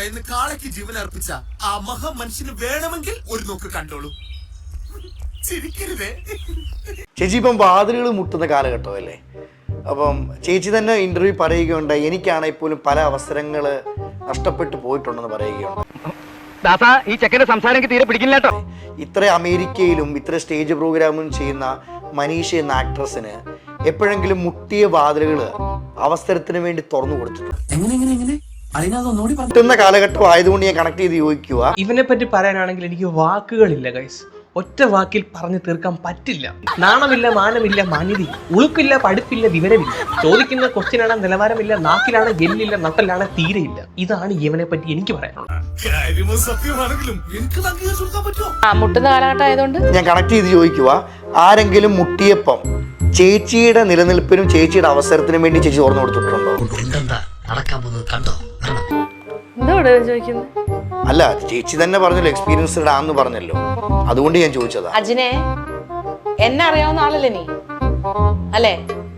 ഭയന്ന് കാളയ്ക്ക് ജീവൻ അർപ്പിച്ച ആ മഹാമനുഷ്യന് വേണമെങ്കിൽ ഒരു നോക്ക് കണ്ടോളൂ. ചിരിക്കരുതേ. ചേച്ചി ഇപ്പം വാതിലുകൾ മുട്ടുന്ന കാലഘട്ടമല്ലേ? അപ്പം ചേച്ചി തന്നെ ഇന്റർവ്യൂ പറയുകയുണ്ടായി, എനിക്കാണെങ്കിൽ പോലും പല അവസരങ്ങൾ നഷ്ടപ്പെട്ടു പോയിട്ടുണ്ടെന്ന് പറയുകയുണ്ട്. ഈ ചെക്കന്റെ സംസാരം തീരെ പിടിക്കില്ല കേട്ടോ. ഇത്ര അമേരിക്കയിലും ഇത്ര സ്റ്റേജ് പ്രോഗ്രാമും ചെയ്യുന്ന മനീഷ എന്ന ആക്ട്രസിന് എപ്പോഴെങ്കിലും മുട്ടിയ വാതിലുകൾ അവസരത്തിന് വേണ്ടി തുറന്നു കൊടുത്തിട്ടുണ്ട്? മുട്ടുന്ന കാലഘട്ടം ആയതുകൊണ്ട് ഞാൻ കണക്ട് ചെയ്ത് ചോദിക്കുക. ഇവനെ പറ്റി പറയാനാണെങ്കിൽ എനിക്ക് വാക്കുകളില്ല ഗൈസ്. ഒറ്റ വാക്കിൽ പറഞ്ഞു തീർക്കാൻ പറ്റില്ല. നാണമില്ല, മാനമില്ല, മാന്യതയില്ല, ഉളുപ്പില്ല, പഠിപ്പില്ല, വിവരമില്ല, ചോദിക്കുന്ന ക്വസ്റ്റ്യനാണ് നിലവാരമില്ല, നാക്കിലാണ് എല്ലില്ല, നട്ടലാണ് തീരെയില്ല. ഇതാണ് ഇവനെ പറ്റി എനിക്ക് പറയാനുള്ളത്. മുട്ടുന്ന കാലഘട്ടം ആയതുകൊണ്ട് ഞാൻ കണക്ട് ചെയ്ത് ചോദിക്കുക, ആരെങ്കിലും മുട്ടിയപ്പം ചേച്ചിയുടെ നിലനിൽപ്പിനും ചേച്ചിയുടെ അവസരത്തിനും വേണ്ടി ചേച്ചി തുറന്നു കൊടുത്തിട്ടുണ്ടോ? എന്തോട് ചോദിക്കുന്നത്? അല്ല, ചേച്ചി തന്നെ പറഞ്ഞല്ലോ എക്സ്പീരിയൻസ്ഡ് ആണെന്ന് പറഞ്ഞല്ലോ, അതുകൊണ്ട് ഞാൻ ചോദിച്ചതാ. അജിനെ, എന്നെ അറിയാവുന്ന ആളല്ലേ നീ? അല്ലേ?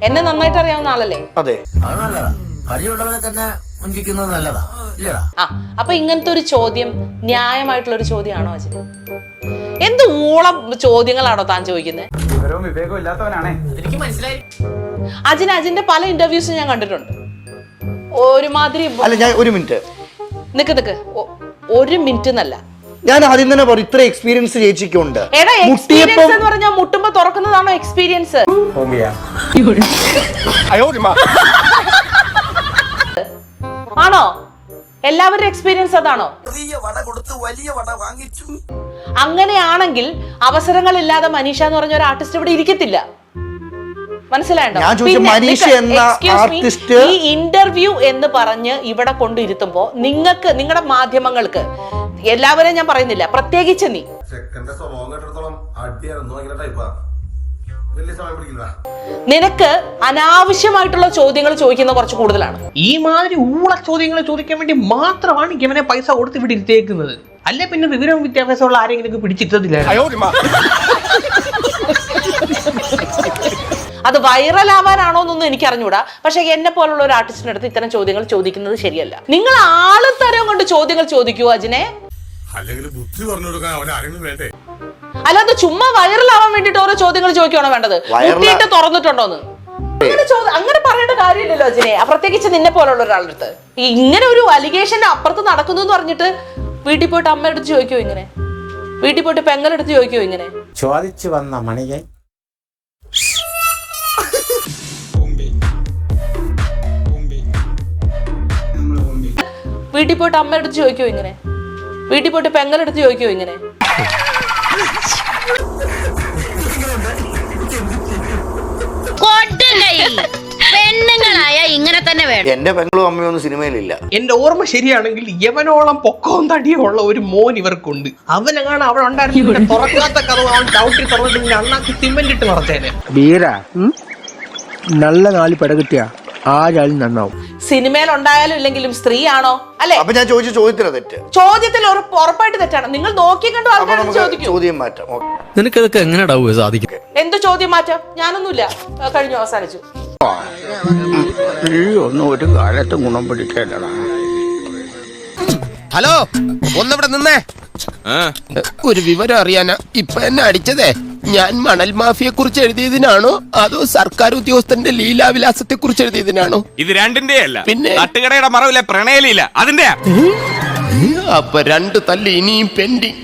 എന്നെ നന്നായിട്ട് അറിയാവുന്ന ആളല്ലേ? അതെ. ആ, അപ്പൊ ഇങ്ങനത്തെ ഒരു ചോദ്യം ന്യായമായിട്ടുള്ള ഒരു ചോദ്യമാണോ അജിന്? എന്ത് ഊളം ചോദ്യങ്ങളാണോ താൻ ചോദിക്കുന്നത്? അജിന്റെ പല ഇന്റർവ്യൂസും ഞാൻ കണ്ടിട്ടുണ്ട്. ഒരുമാതിരി അല്ല, ഞാൻ ഒരു മിനിറ്റ് നിക്ക് ഒരു മിനിറ്റ് എന്നല്ല, ഞാൻ ആദ്യം തന്നെ പറയും, ഇത്ര എക്സ്പീരിയൻസ് ചേച്ചിക്കുണ്ട്. എക്സ്പീരിയൻസ് എന്ന് പറഞ്ഞാൽ മുട്ടുമ്പോ തുറക്കുന്നതാണോ എക്സ്പീരിയൻസ്? ആണോ? എല്ലാവരുടെ എക്സ്പീരിയൻസ് അതാണോ? അങ്ങനെയാണെങ്കിൽ അവസരങ്ങളില്ലാതെ മനീഷ എന്ന് പറഞ്ഞ ഒരു ആർട്ടിസ്റ്റ് ഇവിടെ ഇരിക്കത്തില്ല. മനസ്സിലായോ? ഈ ഇന്റർവ്യൂ എന്ന് പറഞ്ഞ് ഇവിടെ കൊണ്ടിരുത്തുമ്പോ നിങ്ങൾക്ക്, നിങ്ങളുടെ മാധ്യമങ്ങൾക്ക്, എല്ലാവരെയും ഞാൻ പറയുന്നില്ല, പ്രത്യേകിച്ച് നീ, നിനക്ക് അനാവശ്യമായിട്ടുള്ള ചോദ്യങ്ങൾ ചോദിക്കുന്ന കുറച്ച് കൂടുതലാണ്. ഈ മാതിരി ഊള ചോദ്യങ്ങൾ ചോദിക്കാൻ വേണ്ടി മാത്രമാണ് ഇവനെ പൈസ കൊടുത്ത് ഇവിടെ ഇരുത്തേക്കുന്നത്. അല്ലെ പിന്നെ വിവരവും വിദ്യാഭ്യാസമുള്ള ആരെങ്കിലും പിടിച്ചിട്ടതില്ല. അത് വൈറൽ ആവാനാണോ എന്നൊന്നും എനിക്ക് അറിഞ്ഞൂടാ. പക്ഷെ എന്നെ പോലുള്ള ഒരു ആർട്ടിസ്റ്റിന്റെ അടുത്ത് ഇത്തരം ചോദ്യങ്ങൾ ചോദിക്കുന്നത് ശരിയല്ല. നിങ്ങൾ ആളുതരം കൊണ്ട് ചോദ്യങ്ങൾ ചോദിക്കൂ അജിനെ. അല്ലാതെ ചുമ്മാ വൈറൽ ആവാൻ വേണ്ടിട്ട് ഓരോ ചോദ്യങ്ങൾ ചോദിക്കുകയാണോ വേണ്ടത്? മുട്ടിയിട്ട് തുറന്നിട്ടുണ്ടോന്ന് അങ്ങനെ പറയേണ്ട കാര്യമില്ലല്ലോ അജിനെ, പ്രത്യേകിച്ച് നിന്നെ പോലുള്ള ഒരാളുടെ അടുത്ത്. ഇങ്ങനെ ഒരു അലിഗേഷന്റെ അപ്പുറത്ത് നടക്കുന്നു എന്ന് പറഞ്ഞിട്ട് വീട്ടിൽ പോയിട്ട് അമ്മയുടെ അടുത്ത് ചോദിക്കോ ഇങ്ങനെ? വീട്ടിൽ പോയിട്ട് പെങ്ങളെടുത്ത് ചോദിക്കോ ഇങ്ങനെ? ചോദിച്ചു വന്ന മണിയെ വീട്ടിൽ പോയിട്ട് അമ്മയുടെ അടുത്ത് ചോദിക്കോ ഇങ്ങനെ? വീട്ടിൽ പോയിട്ട് പെങ്ങളെടുത്ത് ചോദിക്കോ ഇങ്ങനെ? പെണ്ണുങ്ങളായ ഇങ്ങനെ തന്നെ വേണം. എന്റെ പെങ്ങളും അമ്മയൊന്നും സിനിമയിലില്ല. എന്റെ ഓർമ്മ ശരിയാണെങ്കിൽ യവനോളം പൊക്കവും തടിയുള്ള ഒരു മോൻ ഇവർക്കുണ്ട്. അവനെങ്ങാണ് അവിടെ ഉണ്ടായിരുന്നു തുറക്കാത്ത കഥ ചവിട്ടി തുറന്നിട്ട് അണ്ണാക്ക് സിമെന്റ് ഇട്ട് നിറച്ചേനെ. നല്ല നാല് പെട കിട്ടിയ ആരാളും നന്നാവും. സിനിമയിൽ ഉണ്ടായാലും ഇല്ലെങ്കിലും സ്ത്രീ ആണോ? അല്ലെ? അപ്പൊ ഞാൻ ചോദിച്ച ചോദ്യത്തിന് തെറ്റ്. ചോദ്യത്തിൽ ഉറപ്പായിട്ട് തെറ്റാണ്. നിങ്ങൾ നോക്കി കണ്ടു ആൾക്കാരോട് ചോദിക്കും. ചോദ്യം മാറ്റാം. നിനക്കതൊക്കെ എങ്ങനെ സാധിക്കും? എന്ത് ചോദ്യം മാറ്റാം? ഞാനൊന്നുമില്ല, കഴിഞ്ഞു, അവസാനിച്ചു. ഒന്നും ഒരു കാലത്ത് ഗുണം പിടിക്കലടാ. ഹലോ, ഒന്നിവിടെ നിന്നേ. ഒരു വിവരം അറിയാനാ ഇപ്പൊ എന്നെ അടിച്ചതേ. ഞാൻ മണൽ മാഫിയെ കുറിച്ച് എഴുതിയതിനാണോ അതോ സർക്കാർ ഉദ്യോഗസ്ഥന്റെ ലീലാവിലാസത്തെ കുറിച്ച് എഴുതിയതിനാണോ? ഇത് രണ്ടിന്റെ അല്ല, പിന്നെ തട്ടുകടയുടെ മറവിലെ പ്രണയലീല അതിന്റെ. അപ്പൊ രണ്ട് തല്ല് ഇനിയും പെൻഡിങ്.